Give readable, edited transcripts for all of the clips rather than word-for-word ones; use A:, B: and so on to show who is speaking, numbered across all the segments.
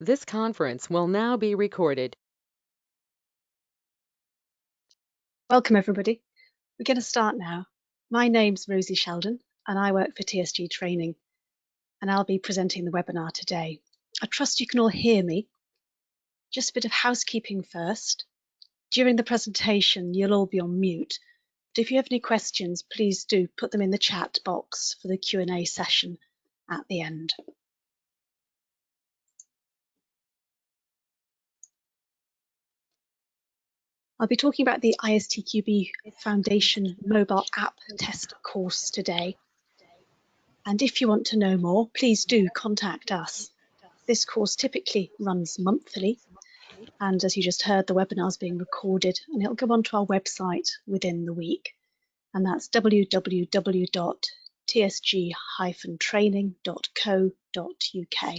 A: This conference will now be recorded.
B: Welcome, everybody. We're going to start now. My name's Rosie Sheldon, and I work for TSG Training, and I'll be presenting the webinar today. I trust you can all hear me. Just a bit of housekeeping first. During the presentation, you'll all be on mute, but if you have any questions, please do put them in the chat box for the Q&A session at the end. I'll be talking about the ISTQB Foundation Mobile App Test course today. And if you want to know more, please do contact us. This course typically runs monthly, and as you just heard, the webinar is being recorded and it'll go onto our website within the week, and that's www.tsg-training.co.uk.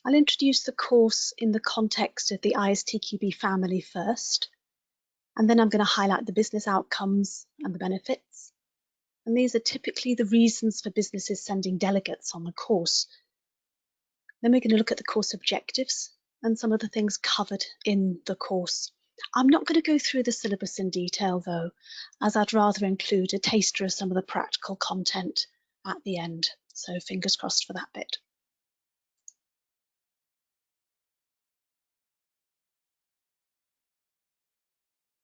B: I'll introduce the course in the context of the ISTQB family first, and then I'm going to highlight the business outcomes and the benefits. And these are typically the reasons for businesses sending delegates on the course. Then we're going to look at the course objectives and some of the things covered in the course. I'm not going to go through the syllabus in detail though, as I'd rather include a taster of some of the practical content at the end. So fingers crossed for that bit.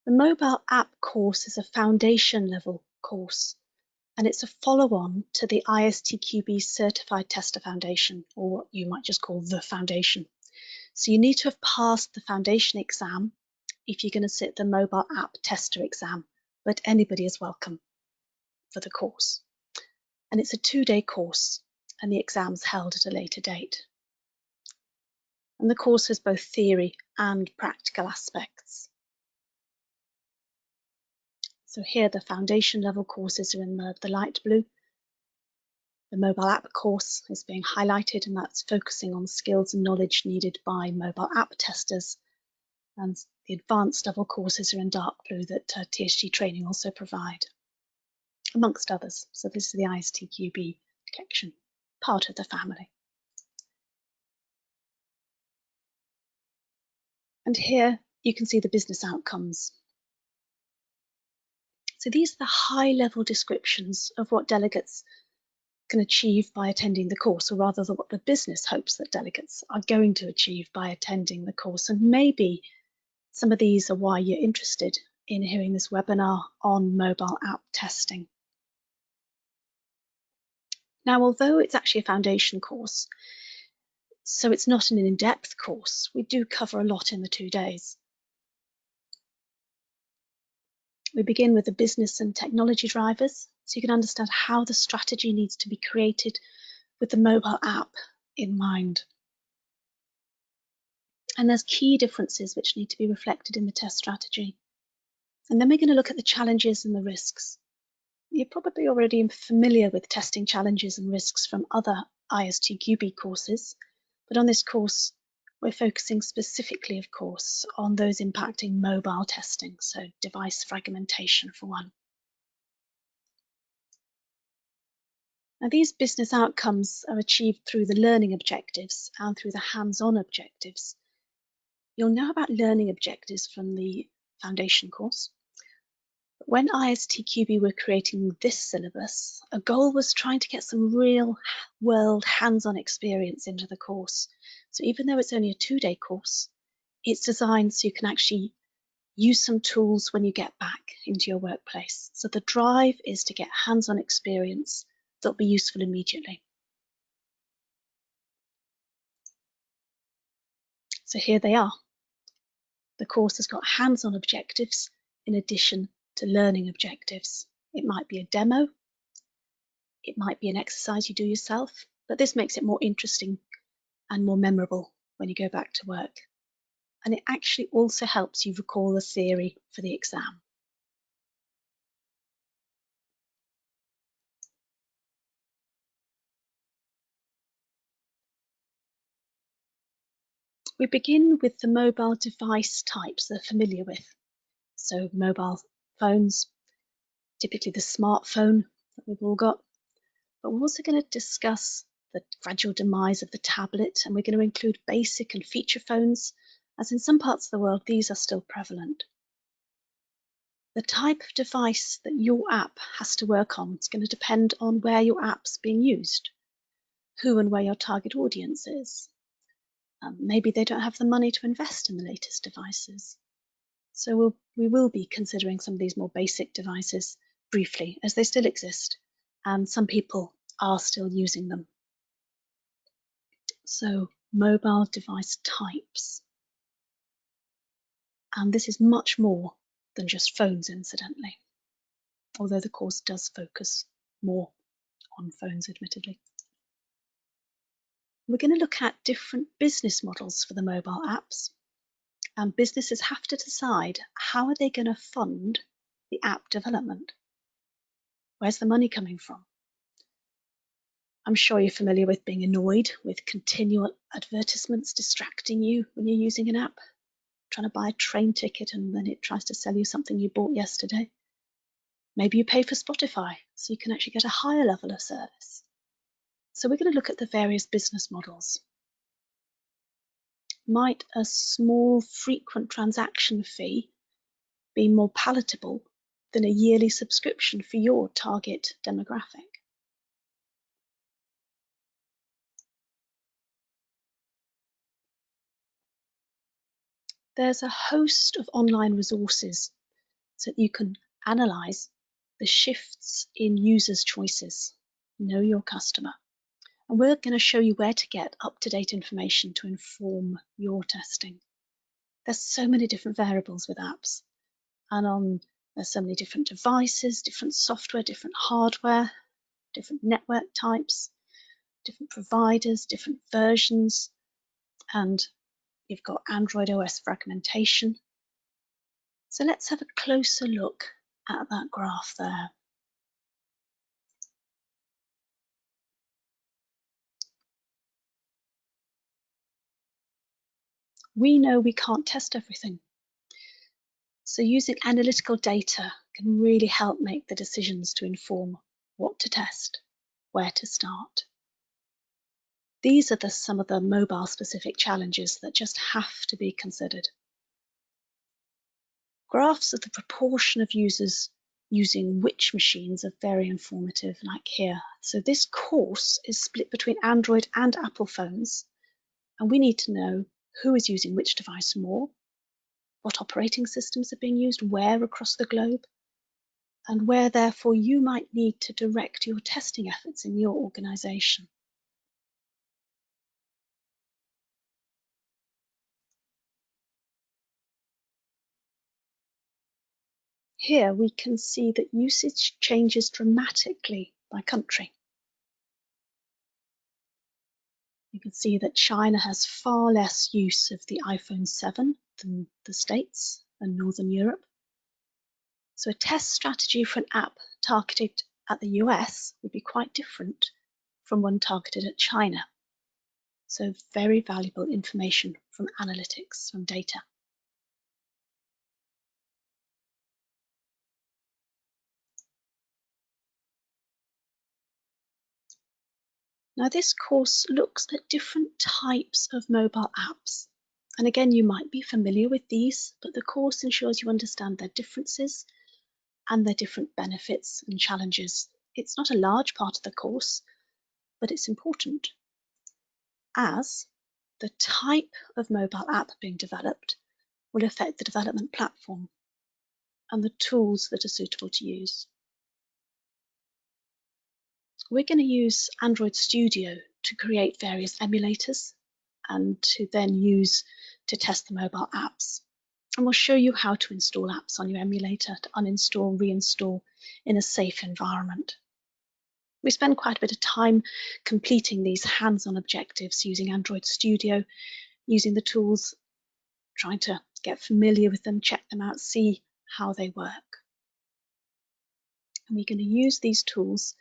B: The mobile app course is a foundation level course, and it's a follow-on to the ISTQB Certified Tester Foundation, or what you might just call the foundation. So you need to have passed the foundation exam if you're going to sit the mobile app tester exam, but anybody is welcome for the course. And it's a 2-day course, and the exam's held at a later date. And the course has both theory and practical aspects. So here the foundation level courses are in the light blue. The mobile app course is being highlighted, and that's focusing on skills and knowledge needed by mobile app testers. And the advanced level courses are in dark blue that TSG Training also provide, amongst others. So this is the ISTQB collection, part of the family. And here you can see the business outcomes. So these are the high-level descriptions of what delegates can achieve by attending the course, or rather what the business hopes that delegates are going to achieve by attending the course. And maybe some of these are why you're interested in hearing this webinar on mobile app testing. Now, although it's actually a foundation course, so it's not an in-depth course, we do cover a lot in the 2 days. We begin with the business and technology drivers, so you can understand how the strategy needs to be created with the mobile app in mind. And there's key differences which need to be reflected in the test strategy. And then we're going to look at the challenges and the risks. You're probably already familiar with testing challenges and risks from other ISTQB courses, but on this course, we're focusing specifically, of course, on those impacting mobile testing, so device fragmentation for one. Now, these business outcomes are achieved through the learning objectives and through the hands-on objectives. You'll know about learning objectives from the foundation course. But when ISTQB were creating this syllabus, a goal was trying to get some real-world hands-on experience into the course. So even though it's only a 2-day course, it's designed so you can actually use some tools when you get back into your workplace. So the drive is to get hands-on experience that'll be useful immediately. So here they are. The course has got hands-on objectives in addition to learning objectives. It might be a demo, it might be an exercise you do yourself, but this makes it more interesting and more memorable when you go back to work. And it actually also helps you recall the theory for the exam. We begin with the mobile device types they're familiar with. So mobile phones, typically the smartphone that we've all got. But we're also going to discuss the gradual demise of the tablet, and we're going to include basic and feature phones, as in some parts of the world these are still prevalent. The type of device that your app has to work on is going to depend on where your app's being used, who and where your target audience is. Maybe they don't have the money to invest in the latest devices. So we will be considering some of these more basic devices briefly, as they still exist, and some people are still using them. So mobile device types. And this is much more than just phones, incidentally, although the course does focus more on phones, admittedly. We're going to look at different business models for the mobile apps, and businesses have to decide how are they going to fund the app development. Where's the money coming from? I'm sure you're familiar with being annoyed with continual advertisements distracting you when you're using an app, trying to buy a train ticket and then it tries to sell you something you bought yesterday. Maybe you pay for Spotify so you can actually get a higher level of service. So we're going to look at the various business models. Might a small frequent transaction fee be more palatable than a yearly subscription for your target demographic? There's a host of online resources so that you can analyze the shifts in users' choices. Know your customer. And we're going to show you where to get up-to-date information to inform your testing. There's so many different variables with apps, and there's so many different devices, different software, different hardware, different network types, different providers, different versions, and you've got Android OS fragmentation. So let's have a closer look at that graph there. We know we can't test everything. So using analytical data can really help make the decisions to inform what to test, where to start. These are some of the mobile-specific challenges that just have to be considered. Graphs of the proportion of users using which machines are very informative, like here. So this course is split between Android and Apple phones, and we need to know who is using which device more, what operating systems are being used where across the globe, and where therefore you might need to direct your testing efforts in your organization. Here we can see that usage changes dramatically by country. You can see that China has far less use of the iPhone 7 than the States and Northern Europe. So a test strategy for an app targeted at the US would be quite different from one targeted at China. So very valuable information from analytics, from data. Now this course looks at different types of mobile apps. And again, you might be familiar with these, but the course ensures you understand their differences and their different benefits and challenges. It's not a large part of the course, but it's important, as the type of mobile app being developed will affect the development platform and the tools that are suitable to use. We're going to use Android Studio to create various emulators and to then use to test the mobile apps. And we'll show you how to install apps on your emulator, to uninstall, reinstall in a safe environment. We spend quite a bit of time completing these hands-on objectives using Android Studio, using the tools, trying to get familiar with them, check them out, see how they work. And we're going to use these tools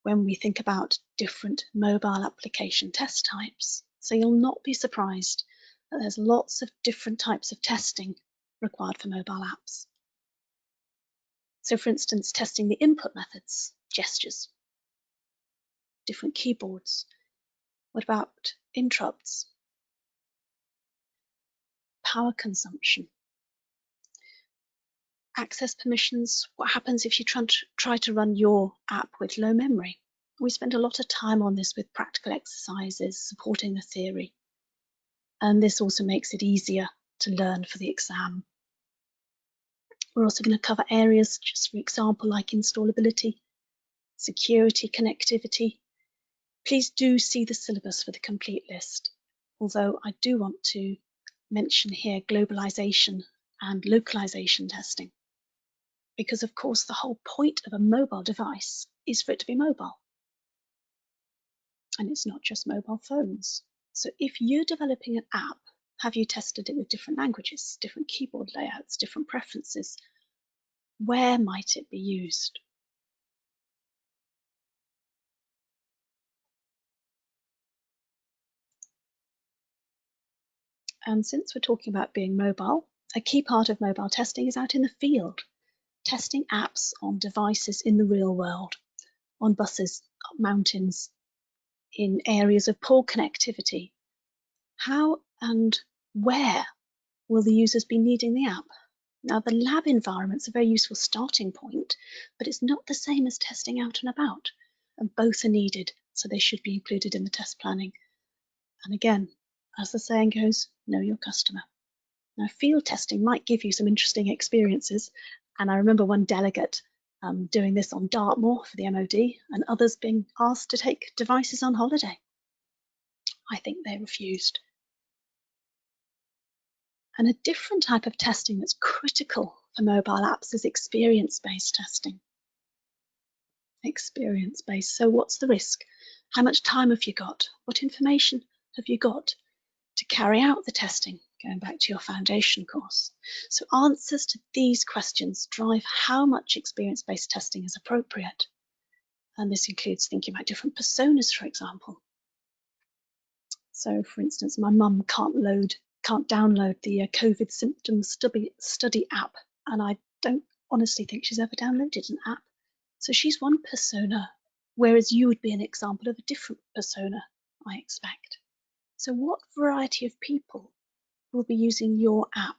B: when we think about different mobile application test types. So you'll not be surprised that there's lots of different types of testing required for mobile apps. So for instance, testing the input methods, gestures, different keyboards. What about interrupts, power consumption, access permissions? What happens if you try to run your app with low memory? We spend a lot of time on this with practical exercises supporting the theory. And this also makes it easier to learn for the exam. We're also going to cover areas, just for example, like installability, security, connectivity. Please do see the syllabus for the complete list, although I do want to mention here globalization and localization testing, because of course the whole point of a mobile device is for it to be mobile. And it's not just mobile phones. So if you're developing an app, have you tested it with different languages, different keyboard layouts, different preferences? Where might it be used? And since we're talking about being mobile, a key part of mobile testing is out in the field, testing apps on devices in the real world, on buses, up mountains, in areas of poor connectivity. How and where will the users be needing the app? Now, the lab environment's a very useful starting point, but it's not the same as testing out and about, and both are needed, so they should be included in the test planning. And again, as the saying goes, know your customer. Now, field testing might give you some interesting experiences, and I remember one delegate doing this on Dartmoor for the MOD, and others being asked to take devices on holiday. I think they refused. And a different type of testing that's critical for mobile apps is experience-based testing. Experience-based. So what's the risk? How much time have you got? What information have you got to carry out the testing? Going back to your foundation course. So answers to these questions drive how much experience-based testing is appropriate. And this includes thinking about different personas, for example. So for instance, my mum can't download the COVID symptoms study app, and I don't honestly think she's ever downloaded an app. So she's one persona, whereas you would be an example of a different persona, I expect. So what variety of people will be using your app?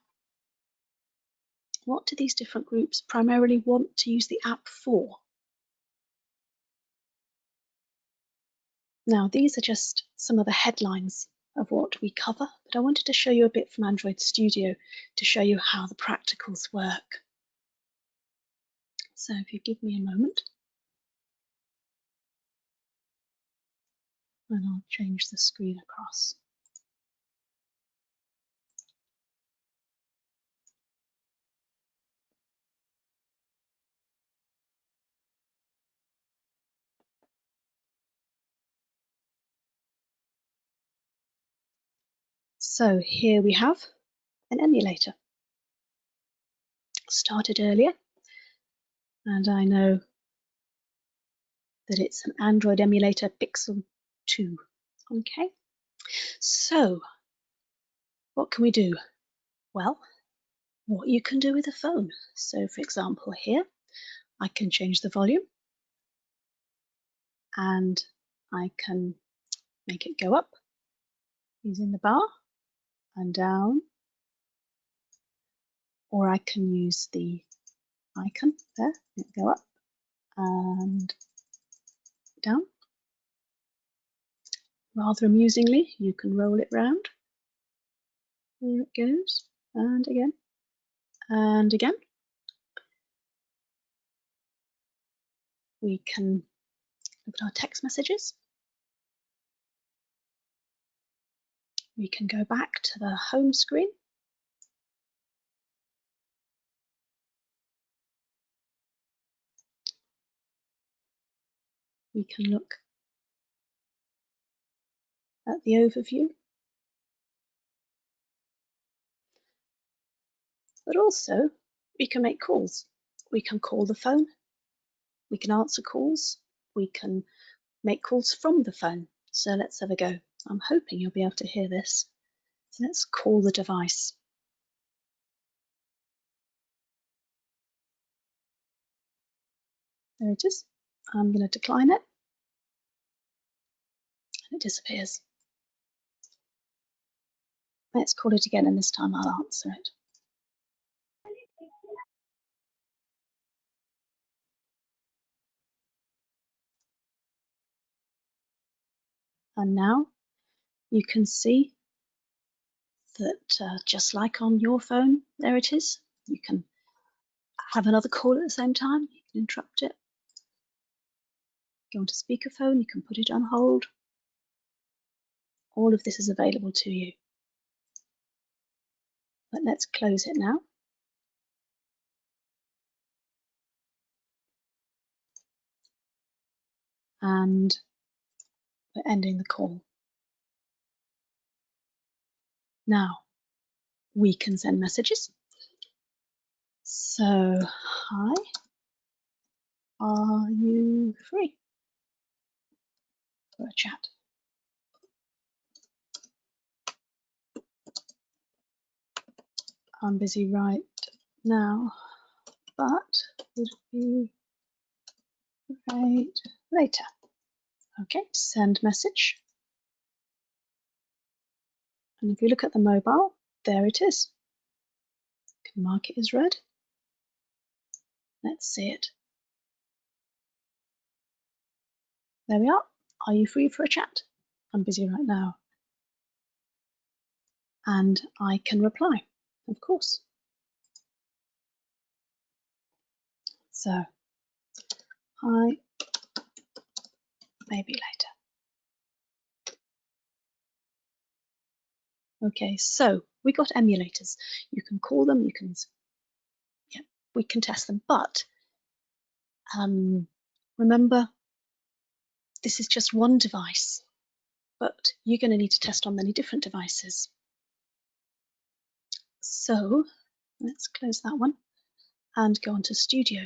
B: What do these different groups primarily want to use the app for? Now, these are just some of the headlines of what we cover, but I wanted to show you a bit from Android Studio to show you how the practicals work. So if you give me a moment, and I'll change the screen across. So here we have an emulator. Started earlier, and I know that it's an Android emulator Pixel 2. Okay, so what can we do? Well, what you can do with a phone. So for example, here, I can change the volume, and I can make it go up using the bar and down, or I can use the icon there, make it go up and down. Rather amusingly, you can roll it round. There it goes, and again, and again. We can look at our text messages. We can go back to the home screen. We can look at the overview. But also, we can make calls. We can call the phone. We can answer calls. We can make calls from the phone. So let's have a go. I'm hoping you'll be able to hear this. So let's call the device. There it is. I'm going to decline it, and it disappears. Let's call it again, and this time I'll answer it. And now you can see that just like on your phone, there it is. You can have another call at the same time. You can interrupt it. Go onto speakerphone, you can put it on hold. All of this is available to you. But let's close it now. And we're ending the call. Now we can send messages. So, hi, are you free for a chat? I'm busy right now, but would be great later. Okay, send message. And if you look at the mobile, there it is. You can mark it as red. Let's see it. There we are. Are you free for a chat? I'm busy right now. And I can reply, of course. So, hi, maybe later. Okay, so we got emulators. You can call them, you can, yeah, we can test them, but remember, this is just one device, but you're going to need to test on many different devices. So let's close that one and go on to Studio,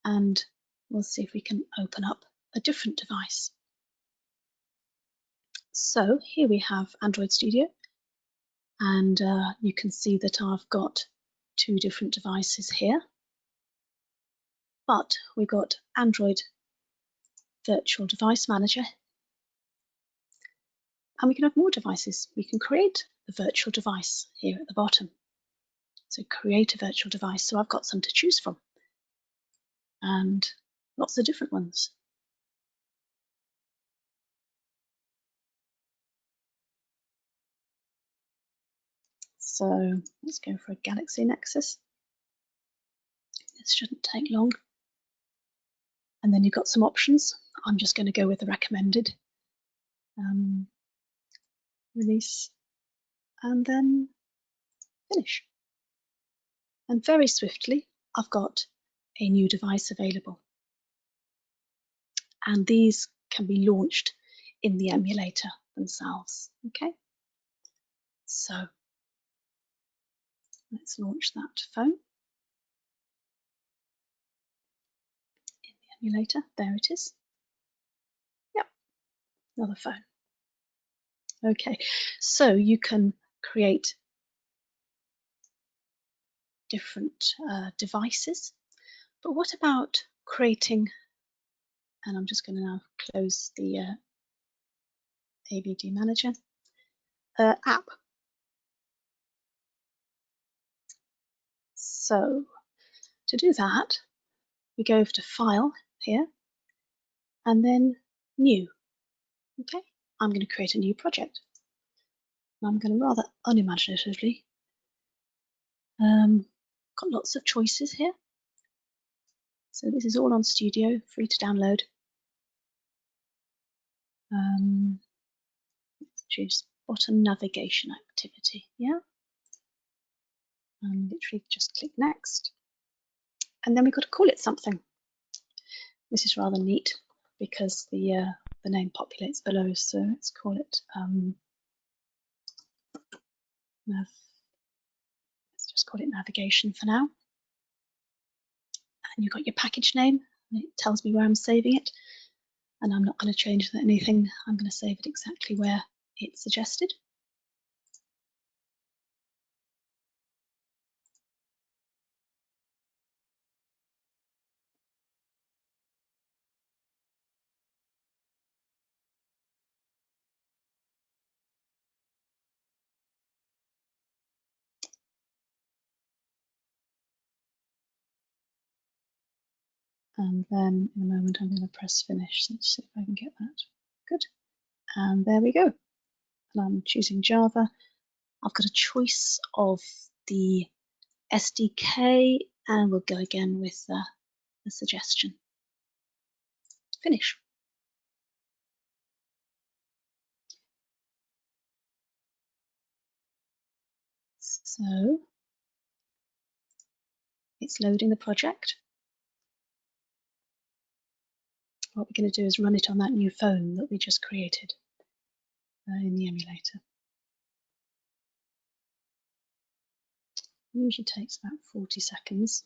B: and we'll see if we can open up a different device. So here we have Android Studio, and you can see that I've got two different devices here, but we've got Android Virtual Device Manager, and we can have more devices. We can create a virtual device here at the bottom. So create a virtual device. So I've got some to choose from, and lots of different ones. So let's go for a Galaxy Nexus. This shouldn't take long. And then you've got some options. I'm just going to go with the recommended. Release, and then finish. And very swiftly, I've got a new device available. And these can be launched in the emulator themselves. Okay, so let's launch that phone in the emulator. There it is. Yep, another phone. Okay, so you can create different devices, but what about creating, and I'm just going to now close the ABD manager app. So to do that, we go over to File here, and then New. Okay, I'm going to create a new project. I'm going to rather unimaginatively. Got lots of choices here. So this is all on Studio, free to download. Let's choose bottom navigation activity. Yeah, and literally just click next, and then we've got to call it something. This is rather neat because the name populates below. So let's call it let's just call it navigation for now. And you've got your package name, and it tells me where I'm saving it. And I'm not going to change anything. I'm going to save it exactly where it's suggested. And then in a moment, I'm going to press finish. Let's see if I can get that. Good. And there we go. And I'm choosing Java. I've got a choice of the SDK, and we'll go again with the suggestion. Finish. So it's loading the project. What we're going to do is run it on that new phone that we just created in the emulator. It usually takes about 40 seconds.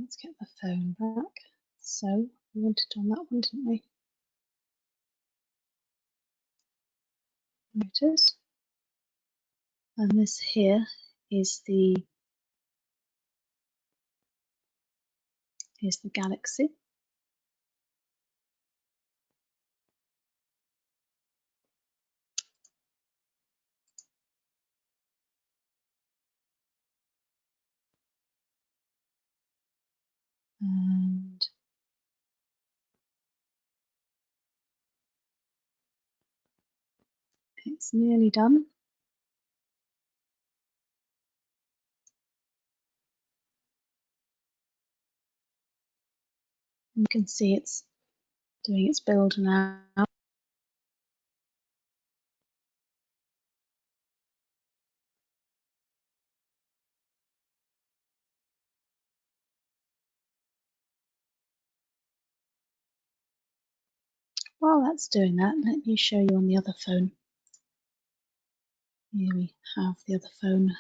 B: Let's get the phone back. So we wanted on that one, didn't we? There it is. And this here is the galaxy. And it's nearly done. You can see it's doing its build now. While that's doing that, let me show you on the other phone. Here we have the other phone,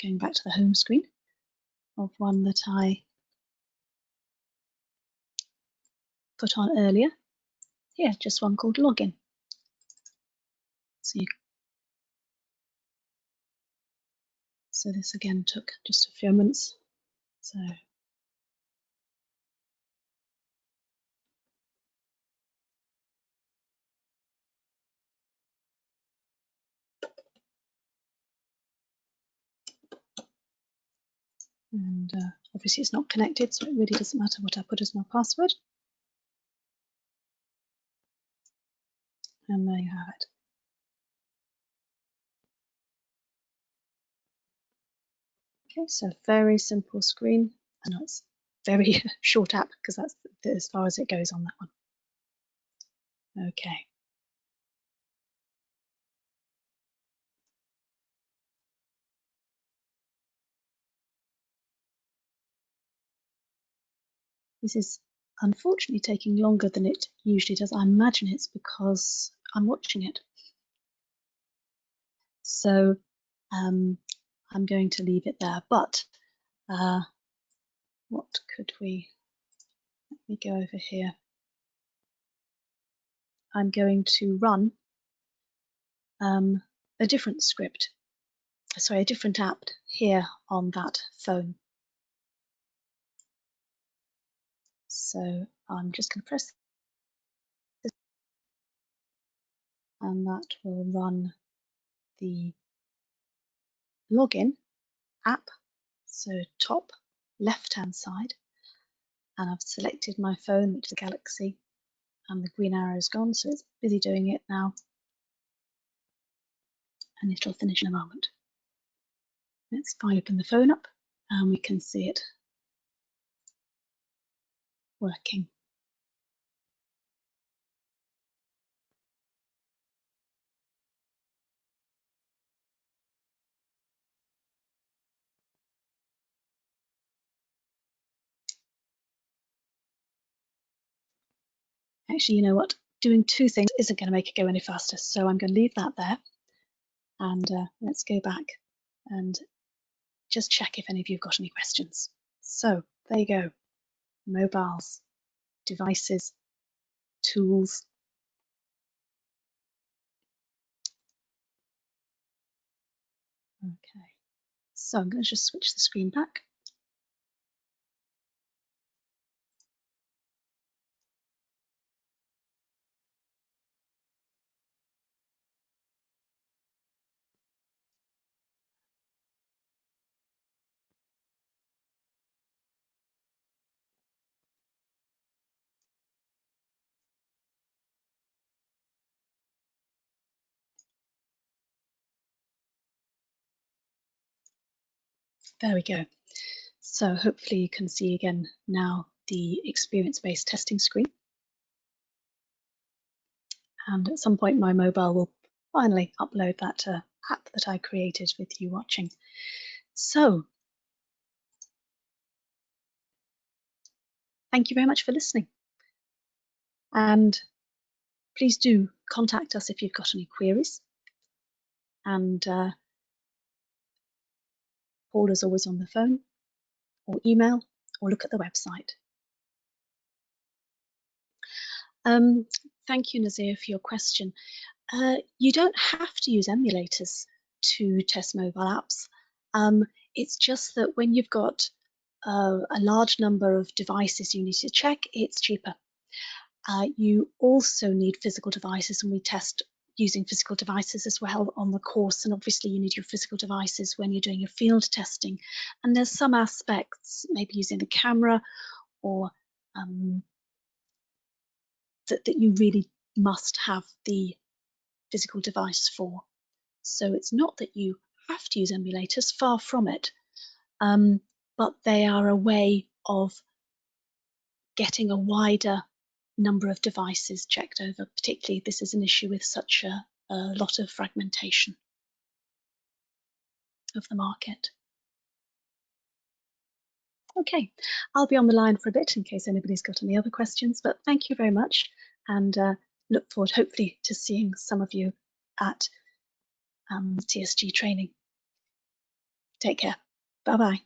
B: going back to the home screen of one that I put on earlier. Here, just one called Login. So this again took just a few minutes. So and obviously it's not connected, so it really doesn't matter what I put as my password. And there you have it. Okay, so very simple screen. I know it's very short app because that's as far as it goes on that one. Okay. This is unfortunately taking longer than it usually does. I imagine it's because I'm watching it. So I'm going to leave it there. But what could we, let me go over here. I'm going to run a different script, sorry, a different app here on that phone. So I'm just going to press this, and that will run the login app. So top left hand side, and I've selected my phone, which is a Galaxy, and the green arrow is gone, so it's busy doing it now, and it'll finish in a moment. Let's fire open the phone up, and we can see it working. Actually, you know what? Doing two things isn't going to make it go any faster. So I'm going to leave that there. And let's go back and just check if any of you have got any questions. So there you go. Mobiles, devices, tools. Okay. So I'm going to just switch the screen back. There we go. So hopefully you can see again now the experience-based testing screen. And at some point my mobile will finally upload that app that I created with you watching. So thank you very much for listening. And please do contact us if you've got any queries. And Paul is always on the phone, or email, or look at the website. Thank you, Nazir, for your question. You don't have to use emulators to test mobile apps. It's just that when you've got a large number of devices you need to check, it's cheaper. You also need physical devices, and we test using physical devices as well on the course. And obviously you need your physical devices when you're doing your field testing. And there's some aspects, maybe using the camera or that you really must have the physical device for. So it's not that you have to use emulators, far from it, but they are a way of getting a wider number of devices checked over. Particularly if this is an issue with such a lot of fragmentation of the market. Okay, I'll be on the line for a bit in case anybody's got any other questions, but thank you very much, and look forward hopefully to seeing some of you at TSG training. Take care. Bye-bye.